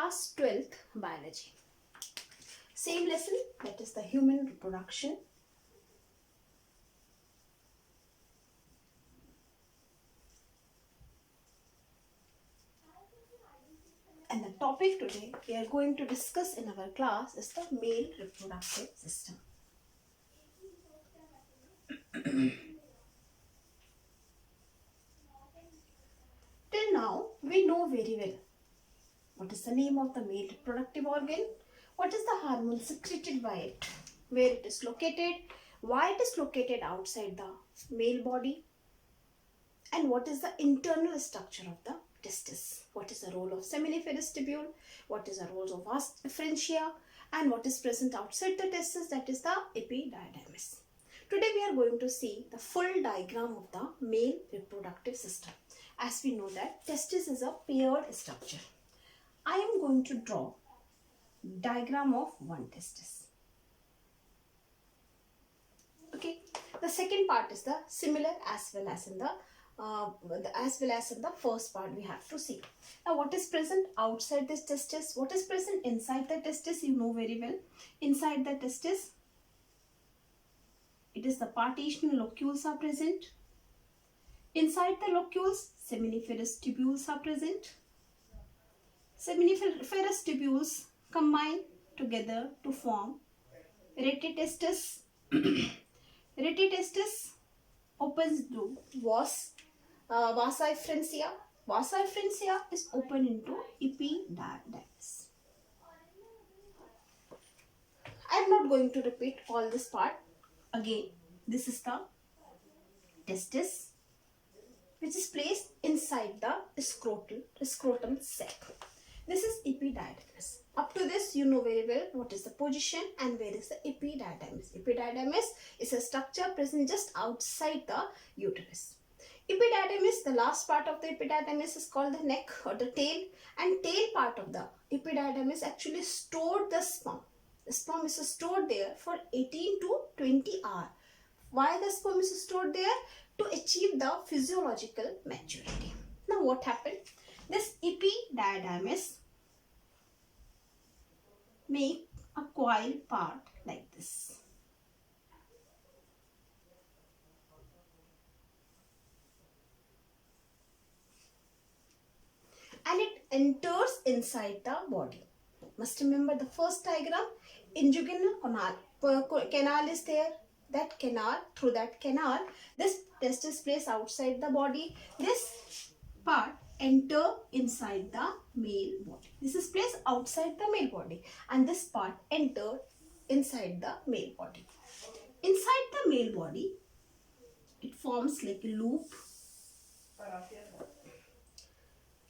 class 12th biology. Same lesson, that is the human reproduction. And the topic today we are going to discuss in our class is the male reproductive system. Till now, we know very well what is the name of the male reproductive organ, what is the hormone secreted by it, where it is located, why it is located outside the male body, and what is the internal structure of the testis, what is the role of seminal vesicle, what is the role of vas efferentia, and what is present outside the testis, that is the epididymis. Today we are going to see the full diagram of the male reproductive system. As we know that testis is a paired structure. I am going to draw diagram of one testis. Okay. The second part is the similar as well as in the first part we have to see. Now what is present outside this testis? What is present inside the testis? You know very well. Inside the testis, it is the partitional locules are present. Inside the locules, seminiferous tubules are present. Seminiferous tubules combine together to form retitestis. Retitestis opens to vasa efferentia. Vasa efferentia is open into epididymis. I am not going to repeat all this part. Again, this is the testis, which is placed inside the scrotum sac. This is epididymis. Up to this, you know very well what is the position and where is the epididymis. Epididymis is a structure present just outside the uterus. Epididymis, the last part of the epididymis is called the neck or the tail, and tail part of the epididymis actually stored the sperm. The sperm is stored there for 18 to 20 hours. Why the sperm is stored there? To achieve the physiological maturity. Now what happened? This epididymis make a coil part like this. And it enters inside the body. Must remember the first diagram. Inguinal canal is there. That canal, through that canal, this testis placed outside the body. This part enter inside the male body. This is placed outside the male body, and this part enter inside the male body. Inside the male body, it forms like a loop.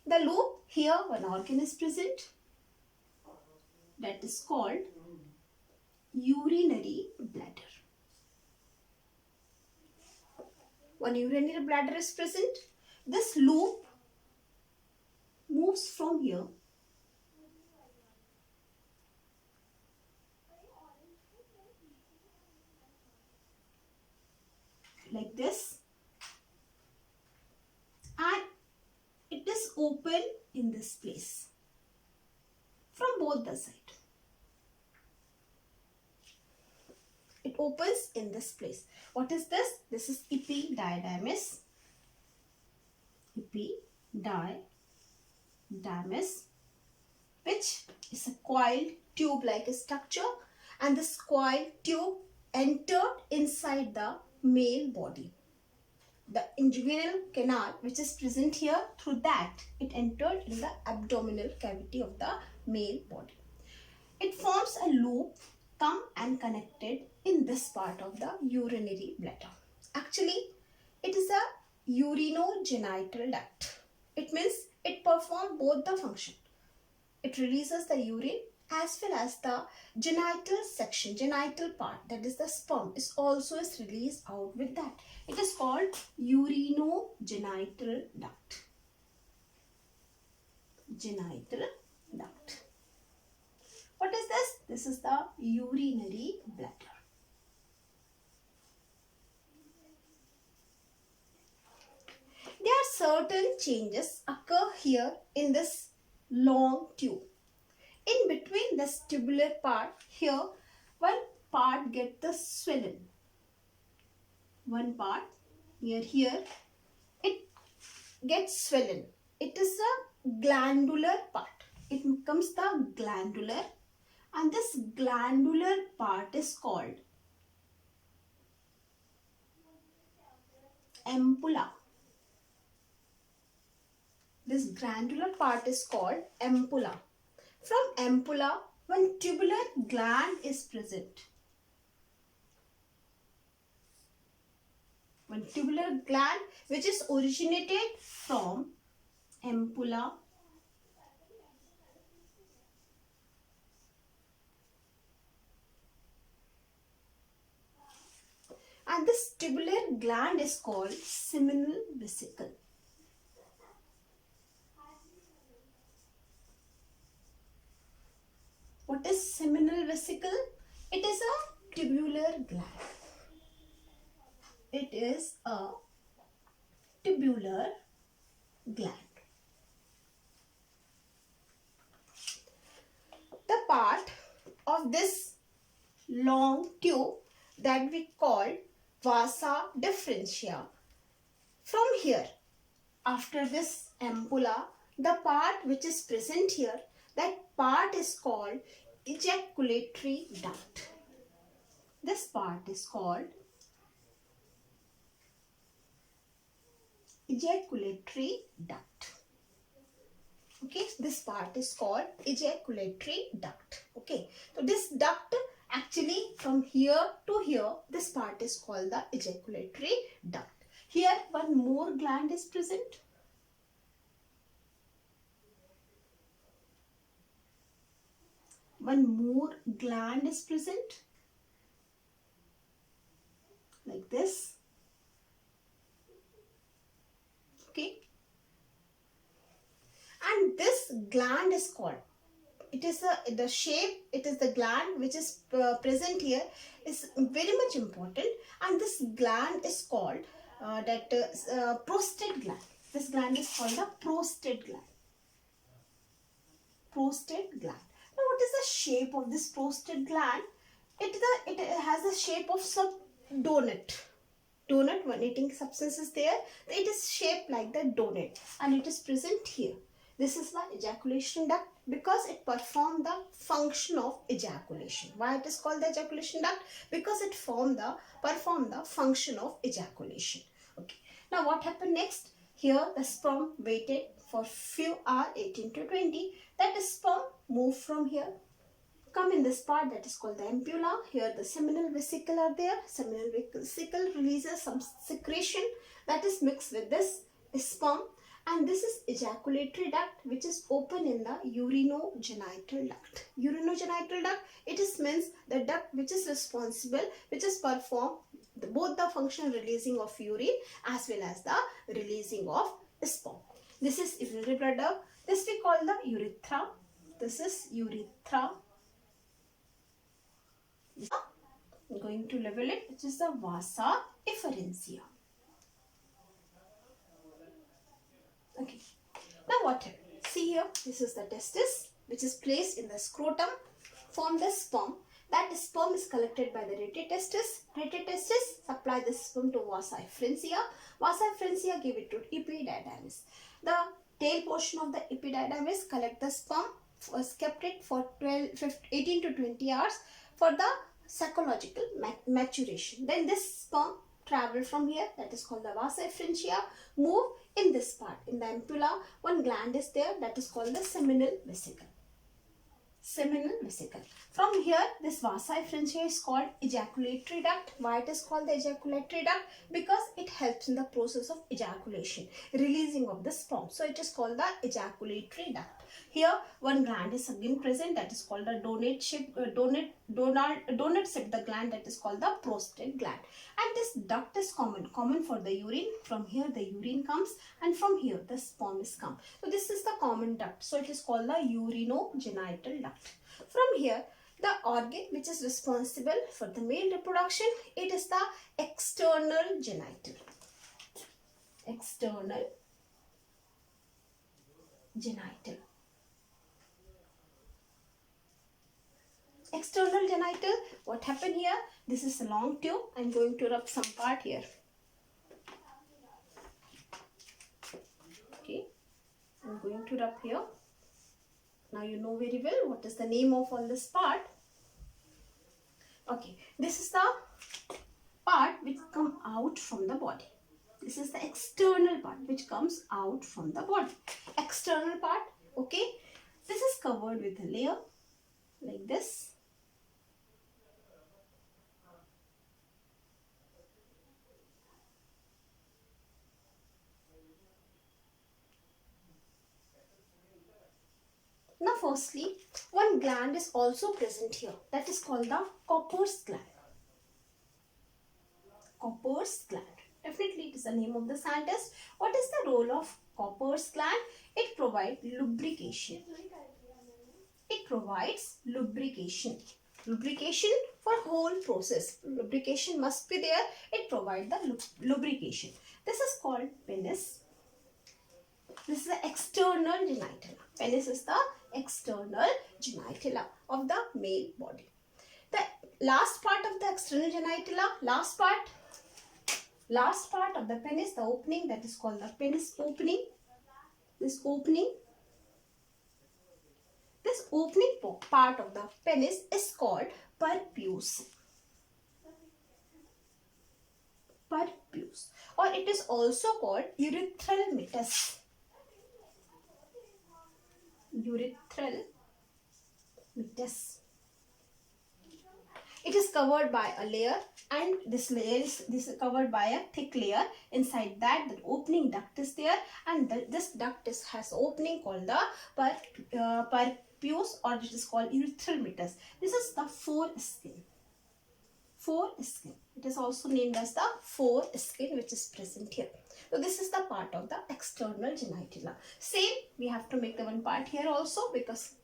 The loop, here one organ is present, that is called urinary bladder. One urinary bladder is present. This loop moves from here like this, and it is open in this place from both the sides. It opens in this place. What is this? This is epididymis. Epididymis, which is a coiled tube-like structure, and this coiled tube entered inside the male body. The inguinal canal, which is present here, through that it entered in the abdominal cavity of the male body. It forms a loop, come and connected in this part of the urinary bladder. Actually, it is a urinogenital duct. It means it performs both the function. It releases the urine as well as the genital section, genital part, that is the sperm, is also released out with that. It is called urinogenital duct. Genital duct. What is this? This is the urinary bladder. There are certain changes occur here in this long tube. In between this tubular part, here one part get the swollen. One part here it gets swollen. It is a glandular part. It becomes the glandular, and this glandular part is called ampulla. This glandular part is called ampulla. From ampulla, one tubular gland is present. One tubular gland which is originated from ampulla and this tubular gland is called seminal vesicle. What is seminal vesicle? It is a tubular gland. It is a tubular gland. The part of this long tube that we call vasa differentia. From here, after this ampulla, the part which is present here, that part is called ejaculatory duct. This part is called ejaculatory duct. Okay, this part is called ejaculatory duct. Okay, so this duct actually from here to here, this part is called the ejaculatory duct. Here one more gland is present. One more gland is present like this. Okay, and this gland is called, it is the shape, it is the gland which is present here is very much important, and this gland is called prostate gland. This gland is called the prostate gland. Prostate gland. Now what is the shape of this prostate gland? It has the shape of some donut. Donut, one eating substance is there. It is shaped like the donut and it is present here. This is the ejaculation duct because it performs the function of ejaculation. Why it is called the ejaculation duct? Because it perform the function of ejaculation. Okay. Now what happened next? Here the sperm waited for few hours, 18 to 20. That sperm moved from here, come in this part that is called the ampulla. Here the seminal vesicle are there. Seminal vesicle releases some secretion that is mixed with this sperm, and this is ejaculatory duct which is open in the urinogenital duct. Urinogenital duct, it is means the duct which is responsible, which is perform both the function releasing of urine as well as the releasing of sperm. This is urinary bladder. This we call the urethra. This is urethra. I'm going to level it, which is the vasa efferentia. Okay. Now what happened? See here, this is the testis which is placed in the scrotum, form the sperm. That sperm is collected by the rete testis. Rete testis supply the sperm to vasa efferentia. Vasa efferentia give it to epididymis. The tail portion of the epididymis collect the sperm, was kept it for 18 to 20 hours for the psychological maturation. Then this sperm travel from here, that is called the vasa efferentia, move in this part. In the ampulla, one gland is there, that is called the seminal vesicle. Seminal vesicle. From here, this vasa efferentia is called ejaculatory duct. Why it is called the ejaculatory duct? Because it helps in the process of ejaculation, releasing of the sperm. So it is called the ejaculatory duct. Here, one gland is again present, that is called the donut shaped the gland, that is called the prostate gland. And this duct is common for the urine. From here the urine comes, and from here the sperm is come. So this is the common duct. So it is called the urinogenital duct. From here, the organ which is responsible for the male reproduction, it is the external genital. External genital. external genital. What happened here? This is a long tube. I'm going to rub some part here. Okay, I'm going to rub here. Now you know very well what is the name of all this part. Okay, this is the part which comes out from the body. This is the external part which comes out from the body. External part, okay. This is covered with a layer like this. Now firstly, one gland is also present here. That is called the Copper's gland. Copper's gland. Definitely it is the name of the scientist. What is the role of Copper's gland? It provides lubrication. It provides lubrication. Lubrication for whole process. Lubrication must be there. It provides the lubrication. This is called penis. This is the external genitala. Penis is the external genitala of the male body. The last part of the external genitala, last part of the penis, the opening, that is called the penis opening. This opening part of the penis is called prepuce. Prepuce, or it is also called urethral meatus. Urethral meatus. It is covered by a layer, and this is covered by a thick layer. Inside that, the opening duct is there, and this duct has opening called the prepuce, or it is called urethral meatus. This is the foreskin. Foreskin. It is also named as the foreskin, which is present here. So this is the part of the external genitala. Same, we have to make the one part here also, because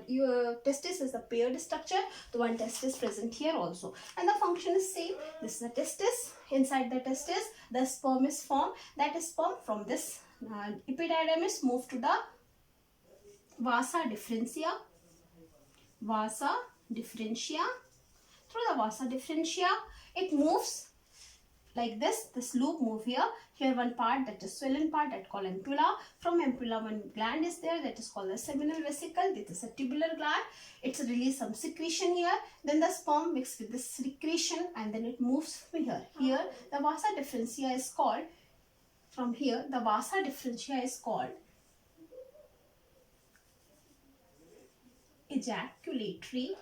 your testis is a paired structure. The one testis present here also, and the function is same. This is the testis. Inside the testis, the sperm is formed. That is sperm from this epididymis move to the vasa differentia. Vasa differentia. Through the vasa differentia, it moves like this. This loop move here. Here one part, that is swollen part, that called ampulla. From ampulla one gland is there, that is called the seminal vesicle. This is a tubular gland. It's release some secretion here. Then the sperm mixed with this secretion, and then it moves here. Here the vasa differentia is called. From here the vasa differentia is called ejaculatory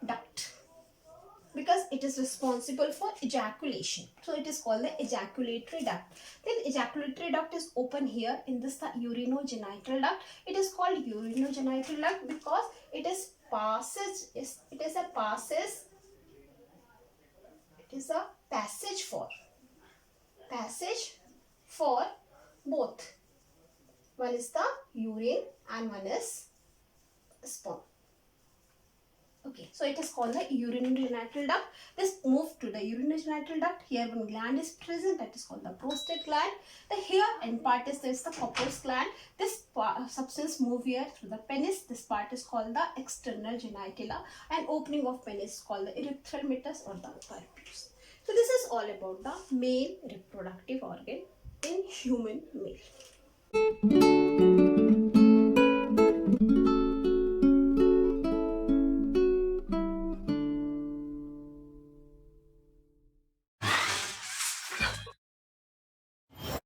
duct, because it is responsible for ejaculation. So it is called the ejaculatory duct. Then ejaculatory duct is open here in this the urinogenital duct. It is called urinogenital duct because it is passage for both. One is the urine and one is sperm. Okay, so it is called the urinogenital duct. This move to the urinogenital duct. Here one gland is present, that is called the prostate gland. The here end part is there is the Copper's gland. This substance move here through the penis. This part is called the external genitala, and opening of penis is called the urethral meatus or the prepuce. So this is all about the male reproductive organ in human